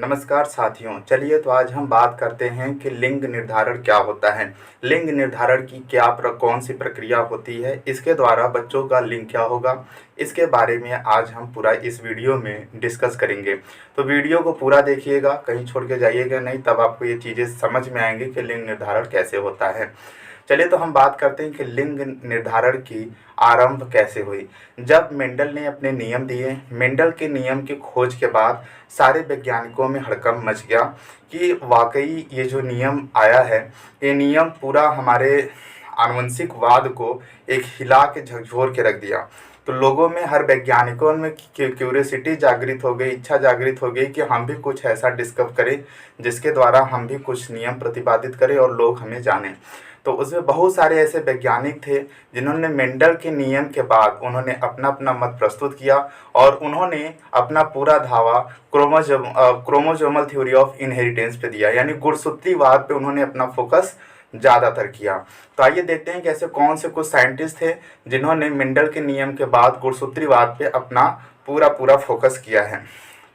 नमस्कार साथियों, चलिए तो आज हम बात करते हैं कि लिंग निर्धारण क्या होता है। लिंग निर्धारण की कौन सी प्रक्रिया होती है, इसके द्वारा बच्चों का लिंग क्या होगा, इसके बारे में आज हम पूरा इस वीडियो में डिस्कस करेंगे। तो वीडियो को पूरा देखिएगा, कहीं छोड़ के जाइएगा नहीं, तब आपको ये चीज़ें समझ में आएंगी कि लिंग निर्धारण कैसे होता है। चलिए तो हम बात करते हैं कि लिंग निर्धारण की आरंभ कैसे हुई। जब मेंडल ने अपने नियम दिए, मेंडल के नियम की खोज के बाद सारे वैज्ञानिकों में हड़कंप मच गया कि वाकई ये जो नियम आया है, ये नियम पूरा हमारे आनुवंशिकवाद को एक हिला के झकझोर के रख दिया। तो लोगों में, हर वैज्ञानिकों में क्यूरियोसिटी जागृत हो गई, इच्छा जागृत हो गई कि हम भी कुछ ऐसा डिस्कवर करें जिसके द्वारा हम भी कुछ नियम प्रतिपादित करें और लोग हमें जानें। तो उसमें बहुत सारे ऐसे वैज्ञानिक थे जिन्होंने मेंडल के नियम के बाद उन्होंने अपना अपना मत प्रस्तुत किया और उन्होंने अपना पूरा धावा क्रोमोजोमल थ्योरी ऑफ इनहेरिटेंस पे दिया, यानी गुणसूत्रीवाद पे उन्होंने अपना फोकस ज़्यादातर किया। तो आइए देखते हैं कि ऐसे कौन से कुछ साइंटिस्ट थे जिन्होंने मेंडल के नियम के बाद गुणसूत्रीवाद पे अपना पूरा फोकस किया है।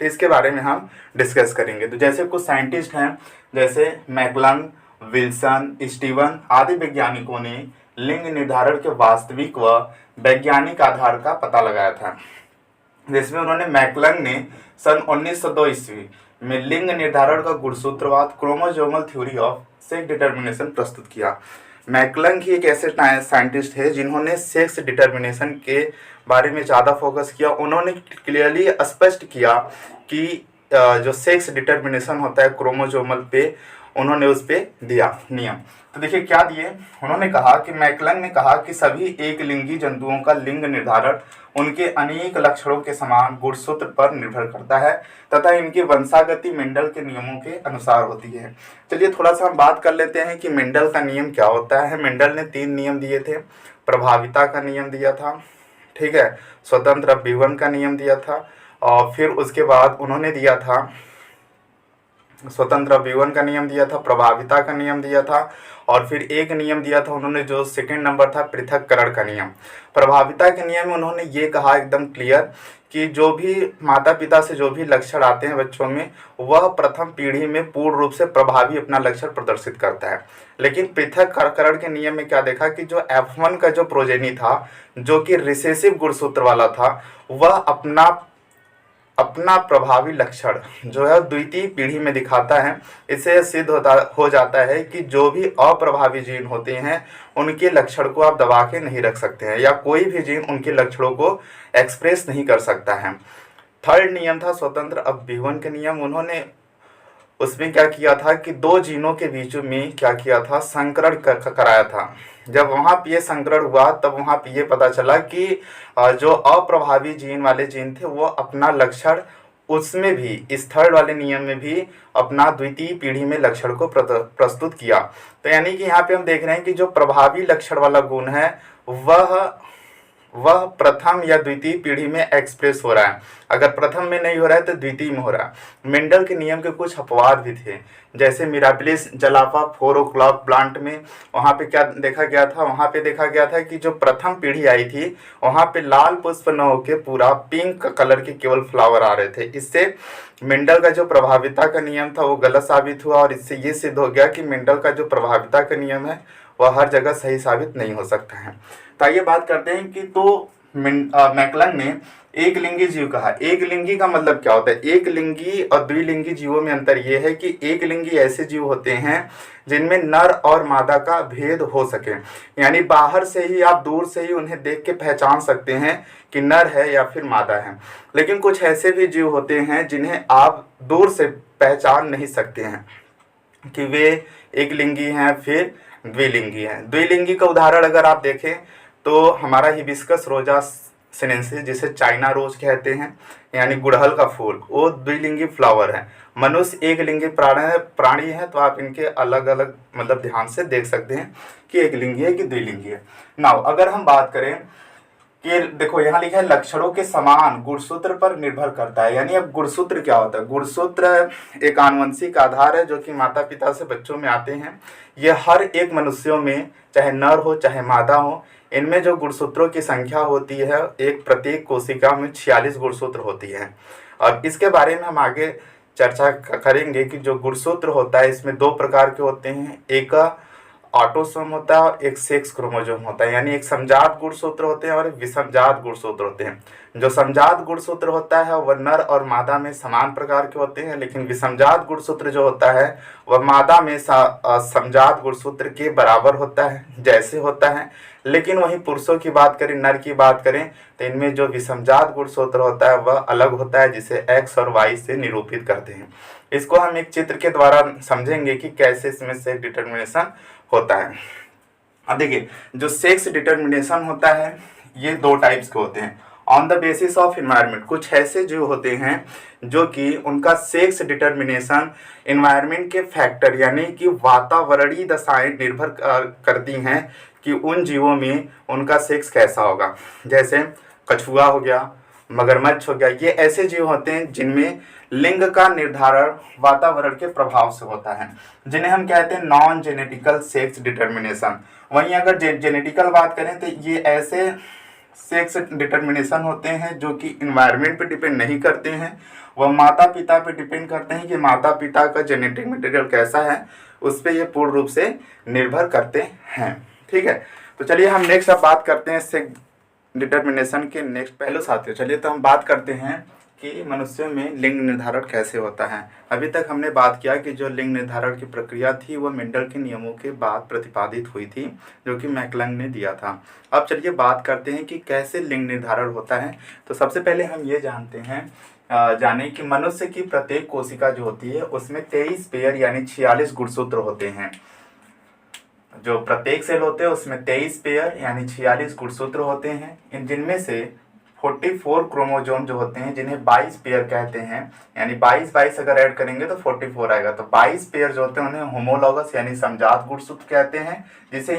तो इसके बारे में हम डिस्कस करेंगे। तो जैसे कुछ साइंटिस्ट हैं, जैसे मैकलंग, विल्सन, स्टीवन आदि वैज्ञानिकों ने लिंग निर्धारण के वास्तविक व वैज्ञानिक आधार का पता लगाया था। जिसमें उन्होंने मैकलंग ने सन 1902 ईस्वी में लिंग निर्धारण का गुणसूत्रवाद chromosomal theory of sex determination प्रस्तुत किया। मैकलंग ही एक ऐसे साइंटिस्ट है जिन्होंने सेक्स डिटर्मिनेशन के बारे में ज़्यादा फोकस किया। उन्होंने क्लियरली स्पष्ट किया कि जो सेक्स डिटर्मिनेशन होता है क्रोमोजोमल पे, उन्होंने उस पे दिया नियम। तो देखिए क्या दिए। उन्होंने कहा कि मैकलंग ने कहा कि सभी एक लिंगी जंतुओं का लिंग निर्धारण उनके अनेक लक्षणों के समान गुणसूत्र पर निर्भर करता है तथा इनकी वंशागति मेंडल के नियमों के अनुसार होती है। चलिए थोड़ा सा हम बात कर लेते हैं कि मेंडल का नियम क्या होता है। मेंडल ने 3 नियम दिए थे। प्रभाविता का नियम दिया था, ठीक है, स्वतंत्र अपव्यवन का नियम दिया था, और फिर उसके बाद उन्होंने दिया था स्वतंत्र अपव्यवन का नियम दिया था, प्रभाविता का नियम दिया था, और फिर एक नियम दिया था उन्होंने जो सेकंड नंबर था, पृथक्करण का नियम। प्रभाविता के नियम में उन्होंने ये कहा एकदम क्लियर कि जो भी माता पिता से जो भी लक्षण आते हैं बच्चों में, वह प्रथम पीढ़ी में पूर्ण रूप से प्रभावी अपना लक्षण प्रदर्शित करता है। लेकिन पृथक्करण के नियम में क्या देखा कि जो F1 का जो प्रोजेनी था, जो कि रिसेसिव गुणसूत्र वाला था, वह अपना प्रभावी लक्षण जो है द्वितीय पीढ़ी में दिखाता है। इससे सिद्ध हो जाता है कि जो भी अप्रभावी जीन होते हैं उनके लक्षण को आप दबा के नहीं रख सकते हैं, या कोई भी जीन उनके लक्षणों को एक्सप्रेस नहीं कर सकता है। थर्ड नियम था स्वतंत्र अपव्यवन के नियम। उन्होंने उसमें क्या किया था कि 2 जीनों के बीच में क्या किया था, संकरण कराया था। जब वहाँ पे ये संकरण हुआ तब वहाँ पे ये पता चला कि जो अप्रभावी जीन वाले जीन थे वो अपना लक्षण उसमें भी, इस थर्ड वाले नियम में भी अपना द्वितीय पीढ़ी में लक्षण को प्रस्तुत किया। तो यानी कि यहाँ पे हम देख रहे हैं कि जो प्रभावी लक्षण वाला गुण है वह प्रथम या द्वितीय पीढ़ी में एक्सप्रेस हो रहा है। अगर प्रथम में नहीं हो रहा है तो द्वितीय में हो रहा है। मेंडल के नियम के कुछ अपवाद भी थे, जैसे मिराबिलिस जलाफा 4 o'clock प्लांट में वहाँ पे क्या देखा गया था, वहाँ पे देखा गया था कि जो प्रथम पीढ़ी आई थी वहाँ पे लाल पुष्प न होकर पूरा पिंक कलर के केवल फ्लावर आ रहे थे। इससे मेंडल का जो प्रभाविता का नियम था वो गलत साबित हुआ, और इससे ये सिद्ध हो गया कि मेंडल का जो प्रभाविता का नियम है वह हर जगह सही साबित नहीं हो सकता है। तो आइए बात करते हैं कि तो मैकलंग ने एक लिंगी जीव कहा। एक लिंगी का मतलब क्या होता है। एक लिंगी और द्विलिंगी जीवों में अंतर यह है कि एक लिंगी ऐसे जीव होते हैं जिनमें नर और मादा का भेद हो सके, यानी बाहर से ही आप दूर से ही उन्हें देख के पहचान सकते हैं कि नर है या फिर मादा है। लेकिन कुछ ऐसे भी जीव होते हैं जिन्हें आप दूर से पहचान नहीं सकते हैं कि वे एक लिंगी हैं फिर द्विलिंगी हैं। द्विलिंगी का उदाहरण अगर आप देखें तो हमारा हिबिस्कस रोजा सिनेंसिस, जिसे चाइना रोज कहते हैं, यानी गुड़हल का फूल, वो द्विलिंगी फ्लावर है। मनुष्य एक लिंगी प्राणी है, तो आप इनके अलग अलग मतलब ध्यान से देख सकते हैं कि एक लिंगी है कि द्विलिंगी है। नाउ अगर हम बात करें कि देखो यहाँ लिखा है लक्षणों के समान गुणसूत्र पर निर्भर करता है। यानी अब गुणसूत्र क्या होता है। गुणसूत्र एक आनुवंशिक आधार है जो कि माता पिता से बच्चों में आते हैं। ये हर एक मनुष्यों में, चाहे नर हो चाहे मादा हो, इनमें जो गुणसूत्रों की संख्या होती है, एक प्रत्येक कोशिका में 46 गुणसूत्र होती है। और इसके बारे में हम आगे चर्चा करेंगे कि जो गुणसूत्र होता है इसमें दो प्रकार के होते हैं, एक ऑटोसोम होता है और एक सेक्स क्रोमोसोम होता है। यानी एक समजात गुणसूत्र होते हैं और एक विषमजात गुणसूत्र होते हैं। जो समजात गुणसूत्र होता है वह नर और मादा में समान प्रकार के होते हैं, लेकिन विषमजात गुणसूत्र जो होता है वह मादा में समजात गुणसूत्र के बराबर होता है, जैसे होता है। लेकिन वहीं पुरुषों की बात करें, नर की बात करें, तो इनमें जो विषमजात गुणसूत्र होता है वह अलग होता है, जिसे एक्स और वाई से निरूपित करते हैं। इसको हम एक चित्र के द्वारा समझेंगे कि कैसे इसमें सेक्स डिटर्मिनेशन होता है। अब देखिए, जो सेक्स डिटर्मिनेशन होता है ये दो टाइप्स के होते हैं। On the basis of environment, कुछ ऐसे जो होते हैं जो कि उनका सेक्स डिटर्मिनेशन इन्वायरमेंट के फैक्टर यानी कि वातावरणीय दशाएं निर्भर करती हैं कि उन जीवों में उनका सेक्स कैसा होगा। जैसे कछुआ हो गया, मगरमच्छ हो गया, ये ऐसे जीव होते हैं जिनमें लिंग का निर्धारण वातावरण के प्रभाव से होता है, जिन्हें हम कहते हैं नॉन जेनेटिकल सेक्स डिटर्मिनेशन। वहीं अगर जेनेटिकल बात करें तो ये ऐसे सेक्स डिटर्मिनेशन होते हैं जो कि इन्वायरमेंट पे डिपेंड नहीं करते हैं, वह माता पिता पे डिपेंड करते हैं कि माता पिता का जेनेटिक मटेरियल कैसा है, उस पर ये पूर्ण रूप से निर्भर करते हैं। ठीक है, तो चलिए हम नेक्स्ट अब बात करते हैं सेक्स डिटर्मिनेशन के नेक्स्ट पहलू साथियों। चलिए तो हम बात करते हैं कि मनुष्यों में लिंग निर्धारण कैसे होता है। अभी तक हमने बात किया कि जो लिंग निर्धारण की प्रक्रिया थी वह मेंडल के नियमों के बाद प्रतिपादित हुई थी, जो कि मैकलंग ने दिया था। अब चलिए बात करते हैं कि कैसे लिंग निर्धारण होता है। तो सबसे पहले हम ये जाने कि मनुष्य की प्रत्येक कोशिका जो होती है उसमें 23 पेयर यानी 46 गुणसूत्र होते हैं। जो प्रत्येक सेल होते हैं उसमें 23 पेयर यानी 46 गुणसूत्र होते हैं। इन जिनमें से 44 क्रोमोजोम जो होते हैं जिन्हें 22 पेयर कहते हैं, यानी 22 अगर ऐड करेंगे तो 44 आएगा। तो 22 पेयर जो होते हैं उन्हें होमोलॉगस यानी समजात गुणसूत्र कहते हैं, जिसे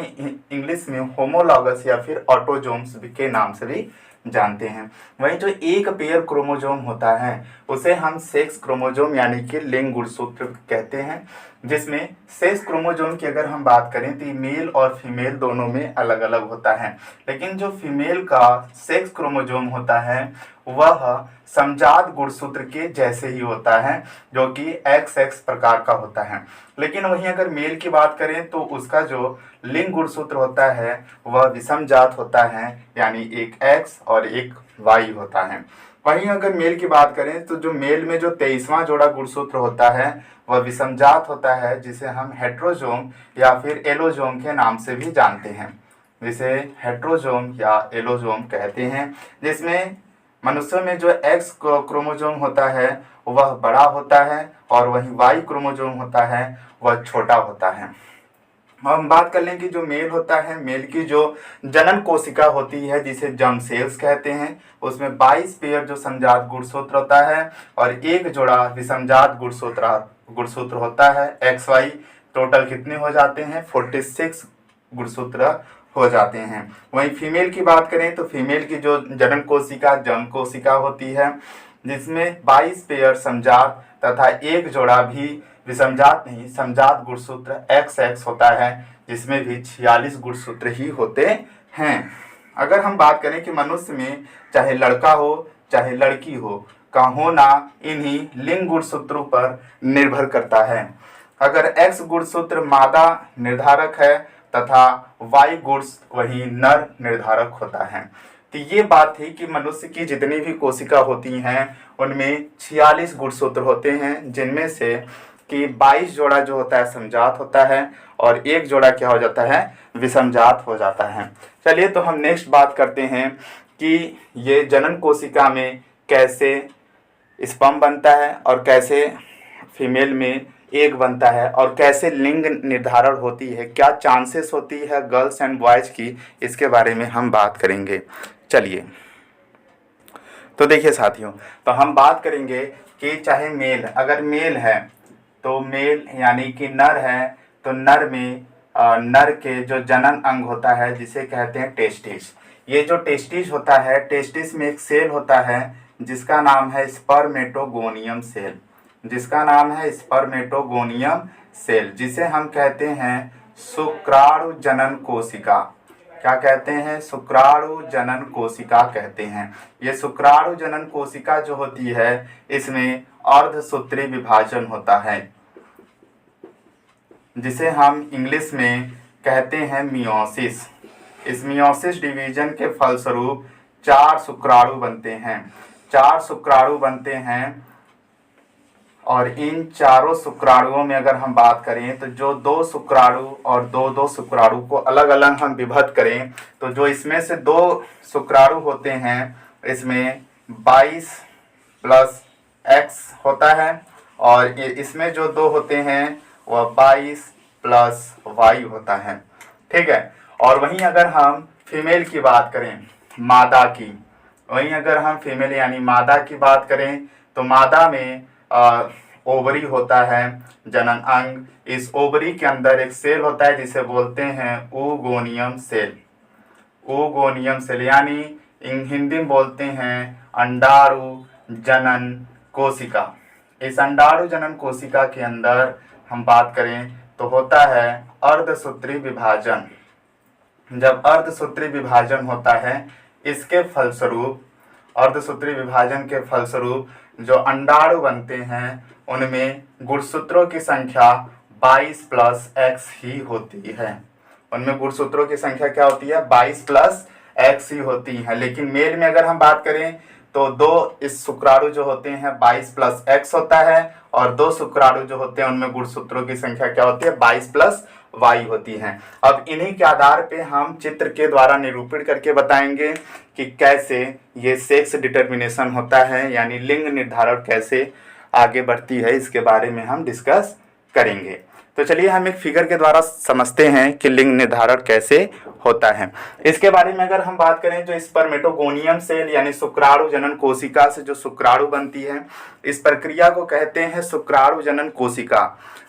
इंग्लिश में होमोलॉगस या फिर ऑटोजोम्स के नाम से भी जानते हैं। वहीं जो एक पेयर क्रोमोजोम होता है उसे हम सेक्स क्रोमोजोम यानी कि लिंग गुणसूत्र कहते हैं, जिसमें सेक्स क्रोमोजोम की अगर हम बात करें तो मेल और फीमेल दोनों में अलग अलग होता है। लेकिन जो फीमेल का सेक्स क्रोमोजोम होता है वह समजात गुणसूत्र के जैसे ही होता है, जो कि XX प्रकार का होता है। लेकिन वहीं अगर मेल की बात करें तो उसका जो लिंग गुणसूत्र होता है वह विषमजात होता है, यानी एक X और एक Y होता है। वहीं अगर मेल की बात करें तो जो मेल में जो 23वां जोड़ा गुणसूत्र होता है वह विषमजात होता है, जिसे हम हेट्रोजोम या फिर एलोजोम के नाम से भी जानते हैं, जिसे हेट्रोजोम या एलोजोम कहते हैं। जिसमें मनुष्यों में जो X क्रोमोजोम होता है वह बड़ा होता है और वहीं Y क्रोमोजोम होता है वह छोटा होता है। हम बात कर लें कि जो मेल होता है, मेल की जो जनन कोशिका होती है जिसे जर्म सेल्स कहते हैं, उसमें 22 पेयर जो समजात गुणसूत्र होता है और एक जोड़ा विषमजात गुणसूत्र होता है। XY टोटल कितने हो जाते हैं? 46 गुणसूत्र हो जाते हैं। वहीं फीमेल की बात करें तो फीमेल की जो जनन कोशिका जर्म कोशिका होती है, जिसमें 22 पेयर समजात तथा एक जोड़ा भी विषमजात नहीं समजात गुणसूत्र XX होता है, जिसमें भी 46 गुणसूत्र ही होते हैं। अगर हम बात करें कि मनुष्य में चाहे लड़का हो चाहे लड़की हो, का होना इन्हीं लिंग गुणसूत्रों पर निर्भर करता है। अगर X गुणसूत्र मादा निर्धारक है तथा Y गुणसूत्र वही नर निर्धारक होता है। तो ये बात थी कि मनुष्य की जितनी भी कोशिका होती हैं उनमें 46 गुणसूत्र होते हैं, जिनमें से कि 22 जोड़ा जो होता है समजात होता है और एक जोड़ा क्या हो जाता है? विषमजात हो जाता है। चलिए तो हम नेक्स्ट बात करते हैं कि ये जनन कोशिका में कैसे स्पर्म बनता है और कैसे फीमेल में एग बनता है और कैसे लिंग निर्धारण होती है, क्या चांसेस होती है गर्ल्स एंड बॉयज़ की, इसके बारे में हम बात करेंगे। चलिए तो देखिए साथियों, तो हम बात करेंगे कि चाहे मेल, अगर मेल है तो मेल यानी कि नर है तो नर में नर के जो जनन अंग होता है जिसे कहते हैं टेस्टिस। ये जो टेस्टिस होता है, टेस्टिस में एक सेल होता है जिसका नाम है स्पर्मेटोगोनियम सेल, जिसका नाम है स्पर्मेटोगोनियम सेल, जिसे हम कहते हैं शुक्राणु जनन कोशिका। क्या कहते हैं, शुक्राणु जनन कोशिका कहते हैं। ये शुक्राणु जनन कोशिका जो होती है इसमें अर्धसूत्री विभाजन होता है, जिसे हम इंग्लिश में कहते हैं मियोसिस। इस मियोसिस डिवीजन के फलस्वरूप 4 शुक्राणु बनते हैं। 4 शुक्राणु बनते हैं और इन चारों शुक्राणुओं में अगर हम बात करें तो जो 2 शुक्राणु और 2 शुक्राणु को अलग अलग हम विभक्त करें तो जो इसमें से 2 शुक्राणु होते हैं इसमें 22 प्लस x होता है और इसमें जो 2 होते हैं वह 22 प्लस y होता है। ठीक है। और वहीं अगर हम फीमेल की बात करें, मादा की, वहीं अगर हम फीमेल यानी मादा की बात करें तो मादा में ओवरी होता है, जनन अंग। इस ओवरी के अंदर एक सेल होता है जिसे बोलते हैं oogonium सेल। oogonium सेल यानी हिंदी में बोलते हैं अंडाणु जनन कोशिका। इस अंडाणु जनन कोशिका के अंदर हम बात करें तो होता है अर्धसूत्री विभाजन। जब अर्धसूत्री विभाजन होता है इसके फलस्वरूप, अर्धसूत्री विभाजन के फलस्वरूप जो अंडाणु बनते हैं उनमें गुणसूत्रों की संख्या 22 प्लस x ही होती है। उनमें गुणसूत्रों की संख्या क्या होती है, 22 प्लस x ही होती है। लेकिन मेल में अगर हम बात करें तो 2 इस शुक्राणु जो होते हैं 22 प्लस x होता है और 2 शुक्राणु जो होते हैं उनमें गुणसूत्रों की संख्या क्या होती है, 22 प्लस y होती है। अब इन्हीं के आधार पे हम चित्र के द्वारा निरूपित करके बताएंगे कि कैसे ये सेक्स डिटर्मिनेशन होता है, यानी लिंग निर्धारण कैसे आगे बढ़ती है, इसके बारे में हम डिस्कस करेंगे। तो चलिए हम एक फिगर के द्वारा समझते हैं कि लिंग निर्धारण कैसे होता है। इसके बारे में अगर हम बात करें जो स्पर्मेटोगोनियम सेल यानी शुक्राणु जनन कोशिका से जो शुक्राणु बनती है इस प्रक्रिया को कहते हैं शुक्राणु जनन कोशिका।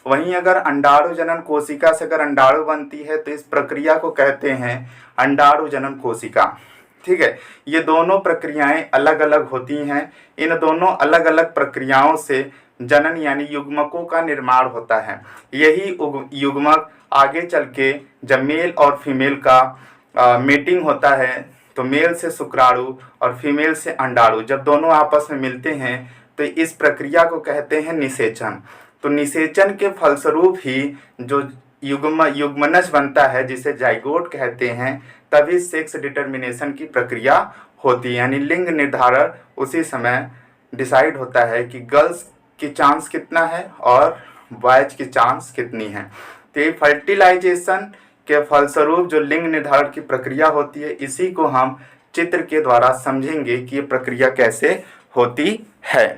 वहीं अगर अंडाणु जनन कोशिका से अगर अंडाणु बनती है तो इस प्रक्रिया को कहते हैं अंडाणु जनन कोशिका। ठीक है। ये दोनों प्रक्रियाएं अलग अलग होती हैं। इन दोनों अलग अलग प्रक्रियाओं से जनन यानी युग्मकों का निर्माण होता है। यही युग्मक आगे चल के जब मेल और फीमेल का मीटिंग होता है तो मेल से शुक्राणु और फीमेल से अंडाणु जब दोनों आपस में मिलते हैं तो इस प्रक्रिया को कहते हैं निषेचन। तो निषेचन के फलस्वरूप ही जो युग्मनज बनता है जिसे जाइगोट कहते हैं, तभी सेक्स डिटर्मिनेशन की प्रक्रिया होती है, यानी लिंग निर्धारण उसी समय डिसाइड होता है कि गर्ल्स की चांस कितना है और बॉयज की चांस कितनी है। तो ये फर्टिलाइजेशन के फलस्वरूप जो लिंग निर्धारण की प्रक्रिया होती है इसी को हम चित्र के द्वारा समझेंगे कि ये प्रक्रिया कैसे होती है।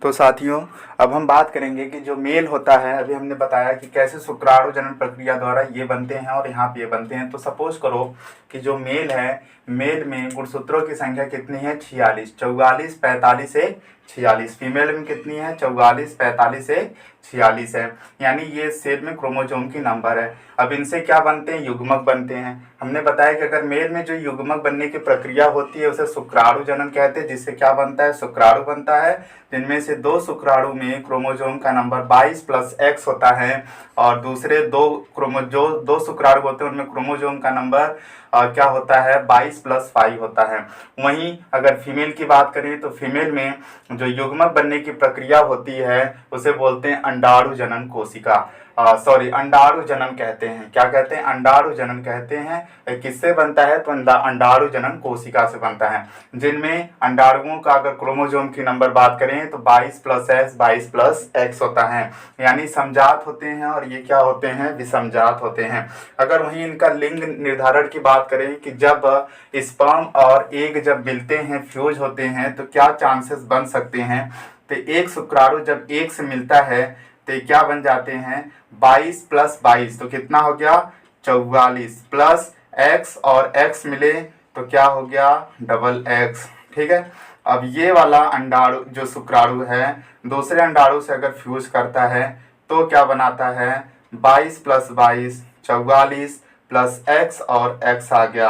तो साथियों अब हम बात करेंगे कि जो मेल होता है, अभी हमने बताया कि कैसे शुक्राणु जनन प्रक्रिया द्वारा ये बनते हैं और यहाँ पे ये बनते हैं। तो सपोज करो कि जो मेल है, मेल में गुणसूत्रों की संख्या कितनी है, 46, 44, 45 से 46। फीमेल में कितनी है, 44, 45 से 46 है, यानी ये सेल में क्रोमोसोम की नंबर है। अब इनसे क्या बनते हैं, युग्मक बनते हैं। हमने बताया कि अगर मेल में जो युग्मक बनने की प्रक्रिया होती है उसे शुक्राणु जनन कहते हैं, जिससे क्या बनता है, शुक्राणु बनता है। जिनमें से 2 शुक्राणु में क्रोमोसोम का नंबर 22 प्लस x होता है और दूसरे 2 शुक्राणु होते हैं उनमें क्रोमोसोम का नंबर क्या होता है, 22 प्लस 5 होता है। वहीं अगर फीमेल की बात करें तो फीमेल में जो युग्मक बनने की प्रक्रिया होती है उसे बोलते हैं अंडाणु जनन कोशिका, अंडाणु जनन कहते हैं। क्या कहते हैं, अंडाणु जनन कहते हैं। किससे बनता है, तो अंडाणु जनन कोशिका से बनता है, जिनमें अंडाणुओं का अगर क्रोमोसोम की नंबर बात करें तो 22 प्लस s 22 प्लस x होता है, यानी समजात होते हैं और ये क्या होते हैं, विषमजात होते हैं। अगर वहीं इनका लिंग निर्धारण की बात करें कि जब स्पर्म और एग जब मिलते हैं, फ्यूज होते हैं, तो क्या चांसेस बन सकते हैं, तो एक शुक्राणु जब एक से मिलता है तो क्या बन जाते हैं, 22 प्लस 22 तो कितना हो गया, 44 प्लस x और x मिले तो क्या हो गया, डबल x। ठीक है। अब ये वाला अंडाणु जो शुक्राणु है दूसरे अंडाणु से अगर फ्यूज करता है तो क्या बनाता है, 22 प्लस 22 44 प्लस x और x आ गया।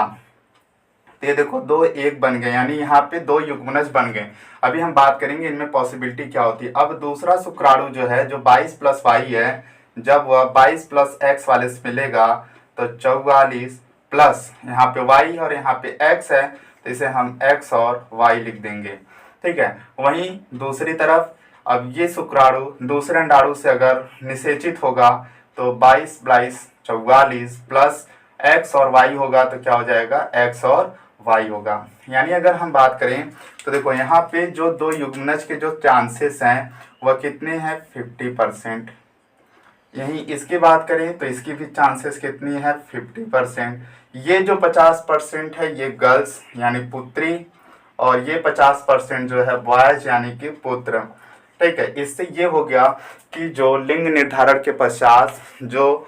तो ये देखो 2 एक बन गए, यानी यहाँ पे 2 युग्मनज बन गए। अभी हम बात करेंगे इनमें पॉसिबिलिटी क्या होती है। अब दूसरा शुक्राणु जो है जो 22 प्लस y है, जब वह 22 प्लस x वाले से मिलेगा तो 44 प्लस यहाँ पे y और यहाँ पे x है, तो इसे हम x और y लिख देंगे। ठीक है। वहीं दूसरी तरफ अब ये शुक्राणु दूसरे अंडाणु से अगर निषेचित होगा तो 22 22 44 प्लस x और y होगा, तो क्या हो जाएगा, x और y होगा। यानी अगर हम बात करें तो देखो यहाँ पे जो दो युग्मनज के जो चांसेस हैं वह कितने हैं, 50%। यहीं इसकी बात करें तो इसकी भी चांसेस कितनी है, 50%। ये जो 50% है ये गर्ल्स यानी पुत्री, और ये 50% जो है बॉयज यानी कि पुत्र। ठीक है। इससे ये हो गया कि जो लिंग निर्धारण के पश्चात जो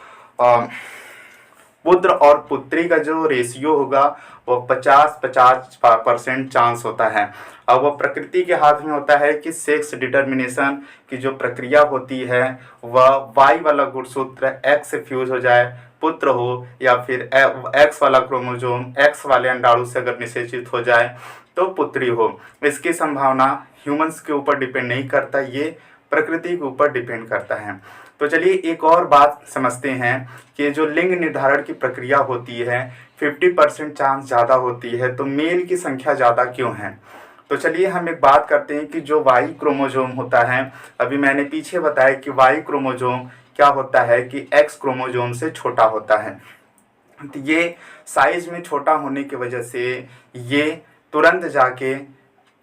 पुत्र और पुत्री का जो रेशियो होगा वो 50-50% चांस होता है। अब वो प्रकृति के हाथ में होता है कि सेक्स डिटर्मिनेशन की जो प्रक्रिया होती है वह वाई वाला गुणसूत्र एक्स से फ्यूज हो जाए, पुत्र हो, या फिर एक्स वाला क्रोमोसोम एक्स वाले अंडाणु से अगर निषेचित हो जाए तो पुत्री हो। इसकी संभावना ह्यूमंस के ऊपर डिपेंड नहीं करता, ये प्रकृति के ऊपर डिपेंड करता है। तो चलिए एक और बात समझते हैं कि जो लिंग निर्धारण की प्रक्रिया होती है 50% चांस ज़्यादा होती है, तो मेल की संख्या ज़्यादा क्यों है। तो चलिए हम एक बात करते हैं कि जो वाई क्रोमोसोम होता है, अभी मैंने पीछे बताया कि वाई क्रोमोसोम क्या होता है कि एक्स क्रोमोसोम से छोटा होता है। तो ये साइज में छोटा होने की वजह से ये तुरंत जाके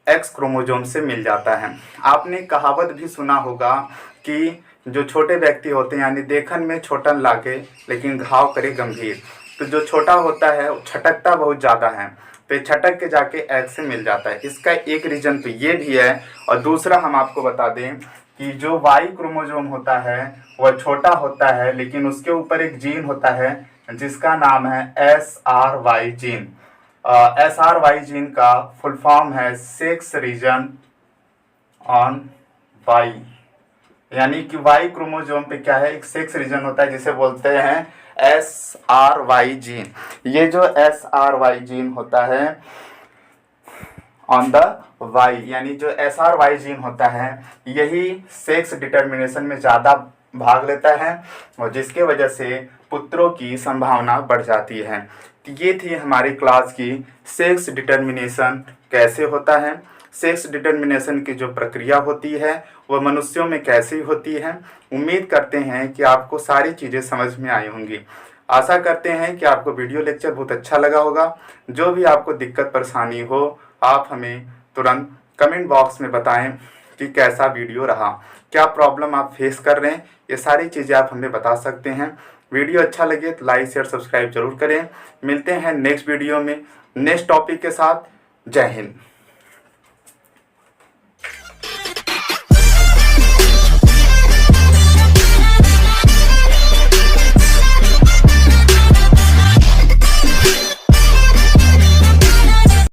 एक्स क्रोमोसोम से मिल जाता है। आपने कहावत भी सुना होगा कि जो छोटे व्यक्ति होते हैं यानी देखन में छोटन लागे लेकिन घाव करे गंभीर, तो जो छोटा होता है वो छटकता बहुत ज़्यादा है, तो छटक के जाके एक्स से मिल जाता है। इसका एक रीज़न तो ये भी है, और दूसरा हम आपको बता दें कि जो वाई क्रोमोसोम होता है वह छोटा होता है, लेकिन उसके ऊपर एक जीन होता है जिसका नाम है SRY जीन। SRY जीन का फुल फॉर्म है सेक्स रीजन ऑन वाई, यानी कि वाई क्रोमोसोम पे क्या है, एक सेक्स रीजन होता है जिसे बोलते हैं SRY जीन। ये जो SRY जीन होता है ऑन द वाई, यानी जो SRY जीन होता है यही सेक्स डिटर्मिनेशन में ज़्यादा भाग लेता है, और जिसके वजह से पुत्रों की संभावना बढ़ जाती है। तो ये थी हमारी क्लास की सेक्स डिटर्मिनेशन कैसे होता है, सेक्स डिटर्मिनेशन की जो प्रक्रिया होती है वह मनुष्यों में कैसे होती है। उम्मीद करते हैं कि आपको सारी चीज़ें समझ में आई होंगी। आशा करते हैं कि आपको वीडियो लेक्चर बहुत अच्छा लगा होगा। जो भी आपको दिक्कत परेशानी हो आप हमें तुरंत कमेंट बॉक्स में बताएं कि कैसा वीडियो रहा, क्या प्रॉब्लम आप फेस कर रहे हैं, ये सारी चीज़ें आप हमें बता सकते हैं। वीडियो अच्छा लगे तो लाइक शेयर सब्सक्राइब जरूर करें। मिलते हैं नेक्स्ट वीडियो में नेक्स्ट टॉपिक के साथ। जय हिंद।